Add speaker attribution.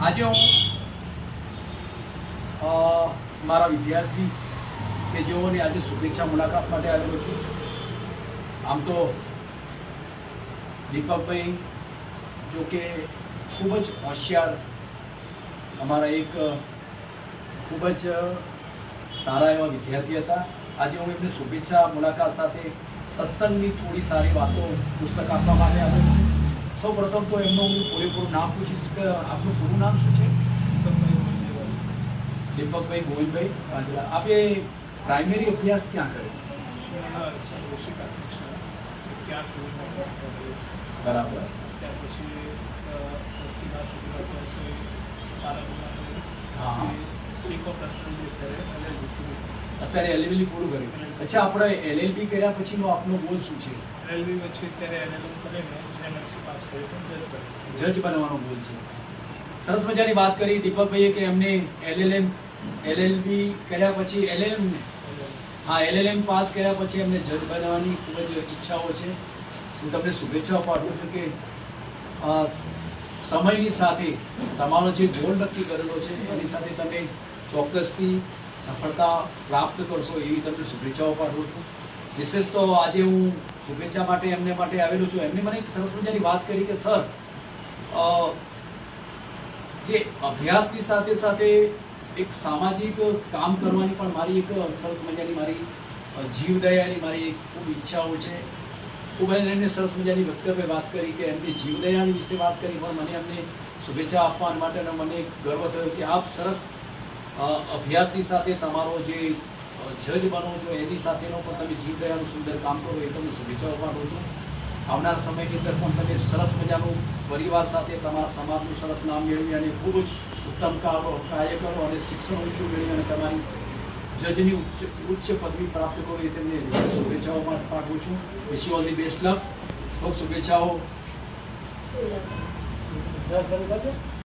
Speaker 1: આજે હું મારા વિદ્યાર્થી કે જેઓને આજે શુભેચ્છા મુલાકાત માટે આવેલો છું. આમ તો દીપકભાઈ જો કે ખૂબ જ હોશિયાર, અમારા એક ખૂબ જ સારા એવા વિદ્યાર્થી હતા. આજે હું એમને શુભેચ્છા મુલાકાત સાથે સત્સંગની થોડી સારી વાતો પુસ્તક આપવા માટે આવ્યો છું. સૌ પ્રથમ તો એમનું હું પૂરેપૂરું નામ પૂછીશ કે આપનું પૂરું નામ શું છે? દીપકભાઈ ગોવિંદભાઈ વાંદરા. આપે પ્રાઇમરી અભ્યાસ ક્યાં કર્યો? બરાબર. હા, અત્યારે એલએલબી પૂરું કર્યું. અચ્છા, આપણે એલએલબી કર્યા પછીનો આપનો ગોલ શું છે? જજ બનવાનો ગોલ છે. સરસ મજાની વાત કરી દીપકભાઈએ કે એમને એલએલબી કર્યા પછી એલએલએમ પાસ કર્યા પછી એમને જજ બનવાની ખૂબ જ ઈચ્છાઓ છે. હું તમને શુભેચ્છાઓ પાઠવું છું કે સમયની સાથે તમારો જે ગોલ નક્કી કરેલો છે એની સાથે તમે ચોક્કસથી સફળતા પ્રાપ્ત કરશો એવી તમને શુભેચ્છાઓ પાઠવું છું. વિશેષ તો આજે હું શુભેચ્છા માટે એમને માટે આવેલો છું. એમને મને એક સરસ મજાની વાત કરી કે સર, જે અભ્યાસની સાથે સાથે એક સામાજિક કામ કરવાની પણ મારી એક સરસ મજાની મારી જીવદયાની મારી એક ખૂબ ઈચ્છાઓ છે. ખૂબ જ એમને સરસ મજાની વક્તવ્ય વાત કરી કે એમની જીવદયાની વિશે વાત કરી, પણ મને એમને શુભેચ્છા આપવા માટેનો મને ગર્વ થયો કે આપ સરસ અભ્યાસની સાથે તમારો જે જજ બનો છો એની સાથેનો પણ તમે જીવદયાનું સુંદર કામ કરો એ તમને શુભેચ્છાઓ પાઠવું છું. આવનાર સમયની અંદર પણ તમે સરસ મજાનું પરિવાર સાથે તમારા સમાજનું સરસ નામ મેળવી અને ખૂબ જ ઉત્તમ કાર્ય કરો અને શિક્ષણ ઊંચું મેળવી અને તમારી જજની ઉચ્ચ પદવી પ્રાપ્ત કરો એ તેમને શુભેચ્છાઓ પાઠવું છું. Wish you all the best luck. ખૂબ શુભેચ્છાઓ.